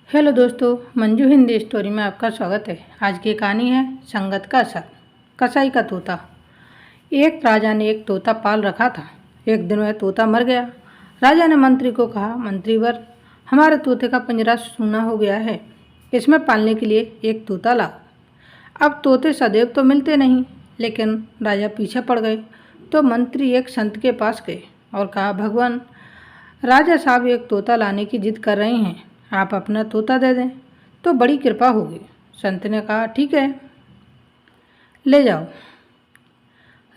Hello दोस्तों, Manju Hindi story में आपका स्वागत है। आज की कहानी है संगत का असर। कसाई का तोता। एक राजा ने एक तोता पाल रखा था। एक दिन वह तोता मर गया। राजा ने मंत्री को कहा, मंत्रीवर, हमारे तोते का पिंजरा सूना हो गया है, इसमें पालने के लिए एक तोता लाओ। अब तोते सदैव तो मिलते नहीं, लेकिन राजा पीछे पड़ गए तो मंत्री एक संत के पास गए और कहा, भगवान, राजा साहब एक तोता लाने की जिद कर रहे हैं, आप अपना तोता दे दें तो बड़ी कृपा होगी। संत ने कहा, ठीक है, ले जाओ।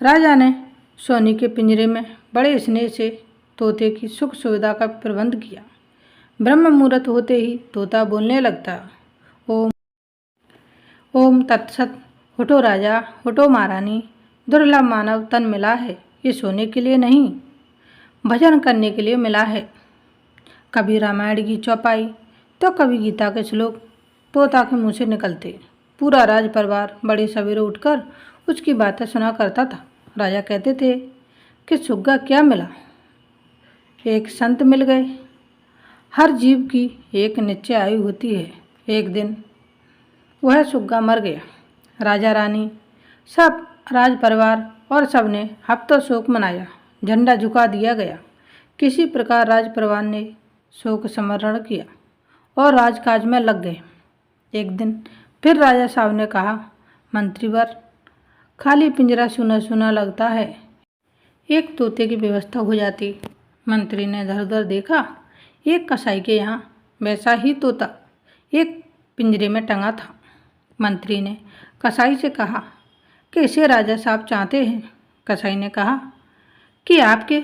राजा ने सोने के पिंजरे में बड़े स्नेह से तोते की सुख सुविधा का प्रबंध किया। ब्रह्म मुहूर्त होते ही तोता बोलने लगता, ओम ओम तत्सत, उठो राजा, उठो महारानी, दुर्लभ मानव तन मिला है, ये सोने के लिए नहीं, भजन करने के लिए मिला है। कभी रामायण की चौपाई तो कभी गीता के श्लोक तोता के मुंह से निकलते। पूरा राज परिवार बड़े सवेरे उठकर उसकी बातें सुना करता था। राजा कहते थे कि सुग्गा क्या मिला, एक संत मिल गए। हर जीव की एक निश्चय आयु होती है। एक दिन वह सुग्गा मर गया। राजा रानी, सब राज परिवार और सब ने हफ्ता शोक मनाया। झंडा झुका दिया गया। किसी प्रकार राज परिवार ने शोक समरण किया और राजकाज में लग गए। एक दिन फिर राजा साहब ने कहा, मंत्रीवर, खाली पिंजरा सूना सूना लगता है, एक तोते की व्यवस्था हो जाती। मंत्री ने इधर उधर देखा। एक कसाई के यहाँ वैसा ही तोता एक पिंजरे में टंगा था। मंत्री ने कसाई से कहा कि इसे राजा साहब चाहते हैं। कसाई ने कहा कि आपके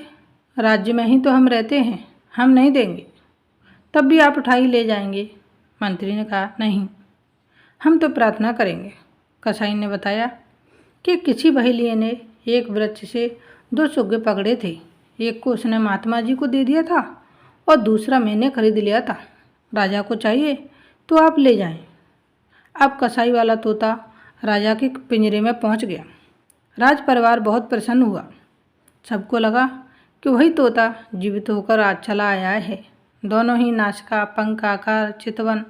राज्य में ही तो हम रहते हैं, हम नहीं देंगे, तब भी आप उठाई ले जाएंगे। मंत्री ने कहा, नहीं, हम तो प्रार्थना करेंगे। कसाई ने बताया कि किसी बहेलिये ने एक वृक्ष से 2 सुग्गे पकड़े थे। एक को उसने महात्मा जी को दे दिया था और दूसरा मैंने खरीद लिया था। राजा को चाहिए तो आप ले जाएं। अब कसाई वाला तोता राजा के पिंजरे में पहुंच गया। राज परिवार बहुत प्रसन्न हुआ। सबको लगा कि वही तोता जीवित होकर आज चला आया है। दोनों ही नासिका, पंख, आकार, चितवन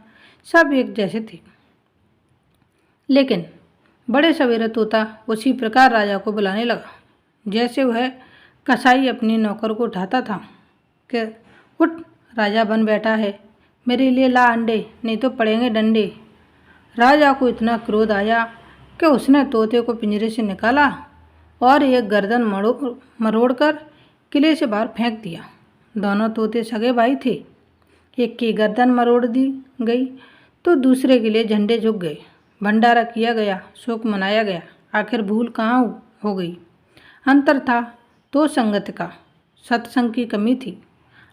सब एक जैसे थे। लेकिन बड़े सवेरे तोता उसी प्रकार राजा को बुलाने लगा जैसे वह कसाई अपने नौकर को उठाता था कि उठ, राजा बन बैठा है, मेरे लिए ला अंडे, नहीं तो पड़ेंगे डंडे। राजा को इतना क्रोध आया कि उसने तोते को पिंजरे से निकाला और एक गर्दन मरोड़ कर किले से बाहर फेंक दिया। दोनों तोते सगे भाई थे। एक की गर्दन मरोड़ दी गई तो दूसरे के लिए झंडे झुक गए। भंडारा किया गया, शोक मनाया गया। आखिर भूल कहाँ हो गई? अंतर था तो संगत का, सत्संग की कमी थी।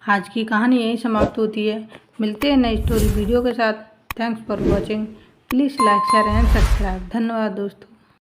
आज की कहानी यहीं समाप्त होती है। मिलते हैं नई स्टोरी वीडियो के साथ। Thanks for watching. Please like, share and subscribe. धन्यवाद दोस्तों।